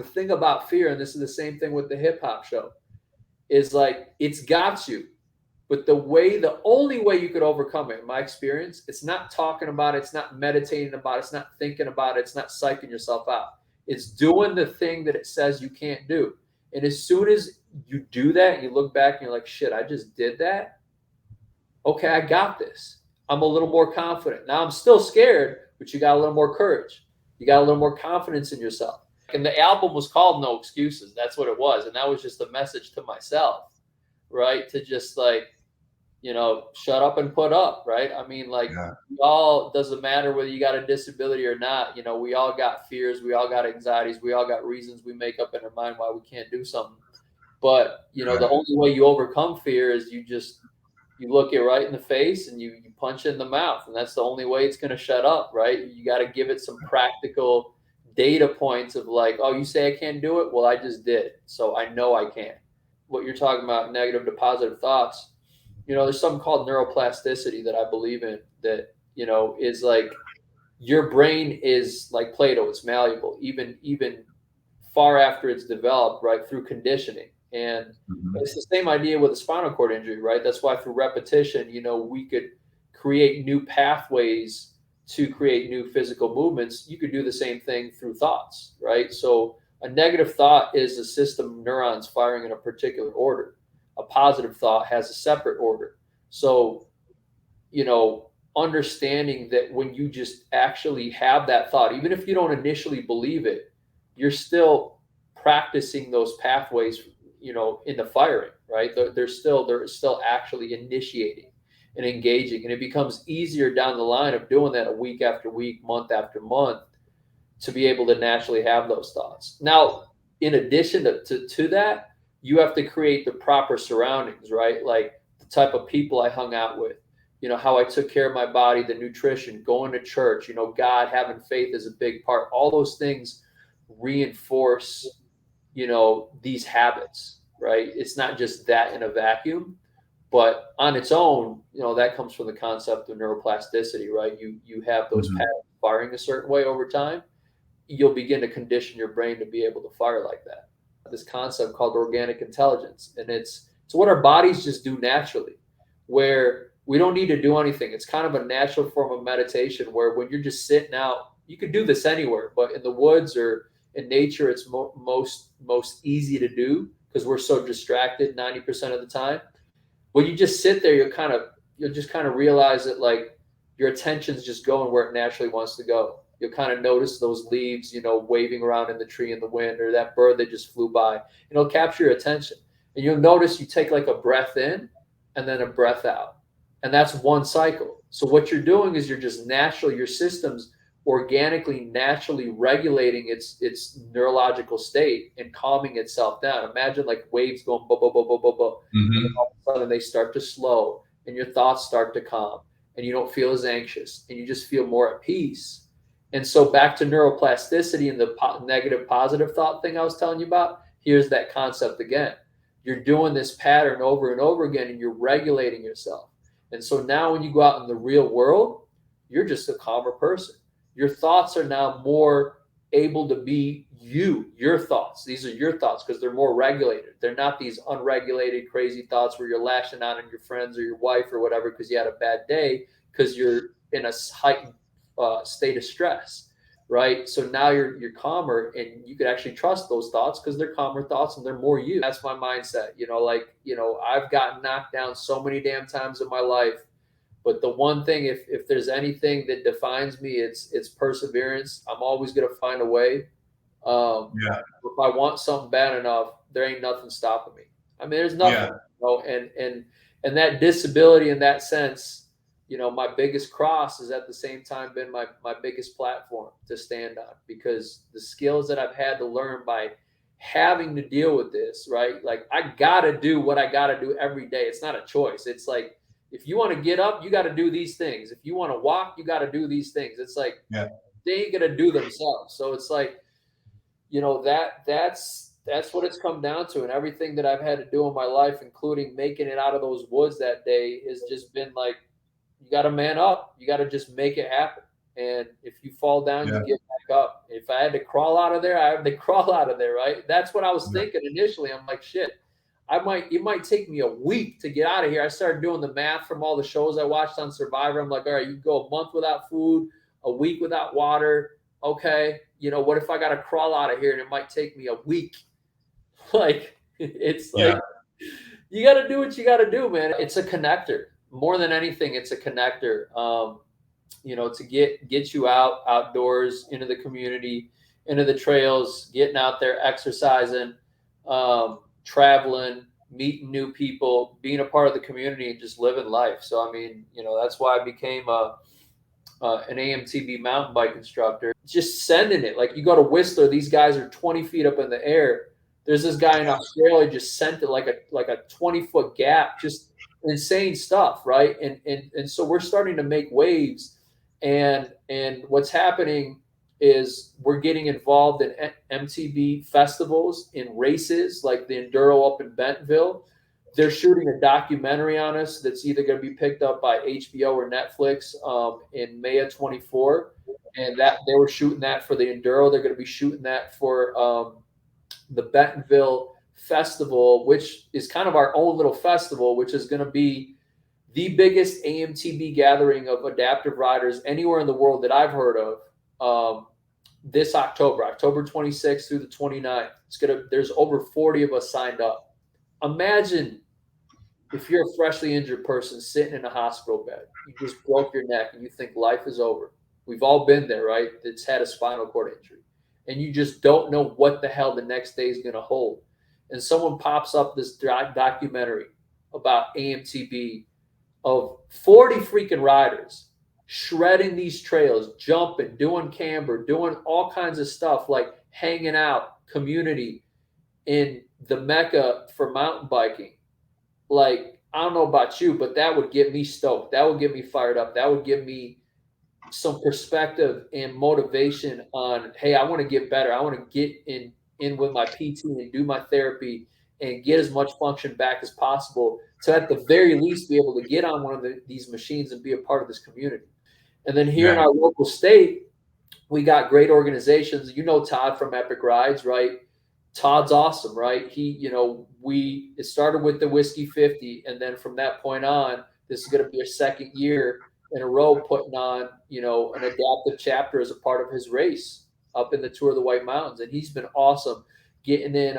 The thing about fear, and this is the same thing with the hip hop show, is like it's got you. But the only way you could overcome it, in my experience, it's not talking about it, it's not meditating about it, it's not thinking about it, it's not psyching yourself out. It's doing the thing that it says you can't do. And as soon as you do that, you look back and you're like, shit, I just did that. Okay, I got this. I'm a little more confident. Now I'm still scared, but you got a little more courage. You got a little more confidence in yourself. And the album was called No Excuses. That's what it was. And that was just a message to myself, right? To just like, shut up and put up, right? I mean, like, we all, doesn't matter whether you got a disability or not, we all got fears, we all got anxieties, we all got reasons we make up in our mind why we can't do something. But, the only way you overcome fear is you look it right in the face and you punch it in the mouth. And that's the only way it's going to shut up, right? You got to give it some practical data points of like, oh, you say I can't do it? Well, I just did. So I know I can. What you're talking about, negative to positive thoughts, there's something called neuroplasticity that I believe in that, is like your brain is like Play-Doh. It's malleable, even far after it's developed, right, through conditioning. And it's the same idea with a spinal cord injury, right? That's why through repetition, we could create new pathways to create new physical movements. You could do the same thing through thoughts, right? So a negative thought is a system of neurons firing in a particular order. A positive thought has a separate order. So, understanding that when you just actually have that thought, even if you don't initially believe it, you're still practicing those pathways, in the firing, right? They're still actually initiating and engaging. And it becomes easier down the line of doing that a week after week, month after month, to be able to naturally have those thoughts. Now, in addition to that, you have to create the proper surroundings, right? Like the type of people I hung out with, how I took care of my body, the nutrition, going to church, God, having faith is a big part. All those things reinforce, these habits, right? It's not just that in a vacuum, but on its own, that comes from the concept of neuroplasticity, right? You have those patterns firing a certain way over time. You'll begin to condition your brain to be able to fire like that. This concept called organic intelligence. And it's what our bodies just do naturally, where we don't need to do anything. It's kind of a natural form of meditation where when you're just sitting out, you could do this anywhere, but in the woods or in nature, it's most easy to do because we're so distracted 90% of the time. When you just sit there, you'll just kind of realize that like your attention's just going where it naturally wants to go. You'll kind of notice those leaves, waving around in the tree in the wind, or that bird that just flew by. And it'll capture your attention. And you'll notice you take like a breath in and then a breath out. And that's one cycle. So what you're doing is you're just your system's organically, naturally regulating its neurological state and calming itself down. Imagine like waves going, bo, bo, bo, bo, bo, bo. And all of a sudden they start to slow and your thoughts start to calm and you don't feel as anxious and you just feel more at peace. And so back to neuroplasticity and the negative positive thought thing I was telling you about, here's that concept again. You're doing this pattern over and over again and you're regulating yourself. And so now when you go out in the real world, you're just a calmer person. Your thoughts are now more able to be your thoughts. These are your thoughts because they're more regulated. They're not these unregulated, crazy thoughts where you're lashing out on your friends or your wife or whatever because you had a bad day because you're in a heightened state of stress, right? So now you're calmer and you can actually trust those thoughts because they're calmer thoughts and they're more you. That's my mindset. I've gotten knocked down so many damn times in my life. But the one thing, if there's anything that defines me, it's perseverance. I'm always going to find a way. If I want something bad enough, there ain't nothing stopping me. I mean, there's nothing. And that disability in that sense, my biggest cross has at the same time been my biggest platform to stand on because the skills that I've had to learn by having to deal with this, right? Like I got to do what I got to do every day. It's not a choice. It's like, if you want to get up, you got to do these things. If you want to walk, you got to do these things. It's like they ain't gonna do themselves. So it's like, that's what it's come down to. And everything that I've had to do in my life, including making it out of those woods that day, has just been like, you got to man up. You got to just make it happen. And if you fall down, Yeah. you get back up. If I had to crawl out of there, I had to crawl out of there, right? That's what I was Yeah. thinking initially. I'm like, shit, it might take me a week to get out of here. I started doing the math from all the shows I watched on Survivor. I'm like, all right, you go a month without food, a week without water. Okay, what if I got to crawl out of here and it might take me a week? Like, it's Yeah. like, you got to do what you got to do, man. It's a connector. More than anything, it's a connector. To get you outdoors into the community, into the trails, getting out there, exercising, traveling, meeting new people, being a part of the community, and just living life. So I mean, that's why I became an AMTB mountain bike instructor. Just sending it. Like, you go to Whistler, these guys are 20 feet up in the air. There's this guy in Australia just sent it like a 20-foot gap, just insane stuff, right? And so we're starting to make waves, and what's happening is we're getting involved in MTB festivals, in races like the Enduro up in Bentonville. They're shooting a documentary on us that's either going to be picked up by HBO or Netflix in May of 24. And that they were shooting that for the Enduro. They're going to be shooting that for the Bentonville Festival, which is kind of our own little festival, which is going to be the biggest AMTB gathering of adaptive riders anywhere in the world that I've heard of. This October 26th through the 29th. There's over 40 of us signed up. Imagine if you're a freshly injured person sitting in a hospital bed, you just broke your neck and you think life is over. We've all been there, right? That's had a spinal cord injury. And you just don't know what the hell the next day is going to hold. And someone pops up this documentary about AMTB of 40 freaking riders shredding these trails, jumping, doing camber, doing all kinds of stuff, like hanging out, community in the Mecca for mountain biking. Like, I don't know about you, but that would get me stoked. That would get me fired up. That would give me some perspective and motivation on, hey, I want to get better. I want to get in with my PT and do my therapy and get as much function back as possible to, at the very least, be able to get on one of these machines and be a part of this community. And then here in our local state, we got great organizations. Todd from Epic Rides, right? Todd's awesome, right? It started with the Whiskey 50, and then from that point on, this is going to be a second year in a row putting on, an adaptive chapter as a part of his race up in the Tour of the White Mountains. And he's been awesome getting in,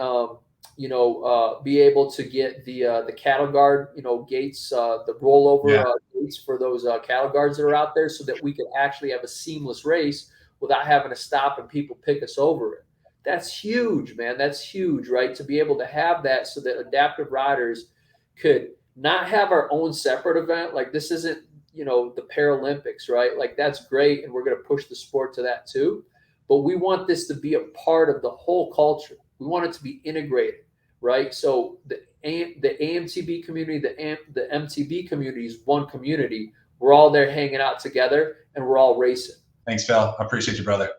be able to get the cattle guard, gates, the rollover gates for those cattle guards that are out there, so that we can actually have a seamless race without having to stop and people pick us over it. That's huge, man. That's huge, right? To be able to have that so that adaptive riders could not have our own separate event. Like, this isn't, the Paralympics, right? Like, that's great. And we're going to push the sport to that too. But we want this to be a part of the whole culture. We want it to be integrated, right? So the AMTB community, the MTB community is one community. We're all there hanging out together and we're all racing. Thanks, Phil. I appreciate you, brother.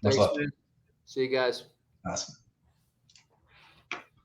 Much love. Man. See you guys. Awesome.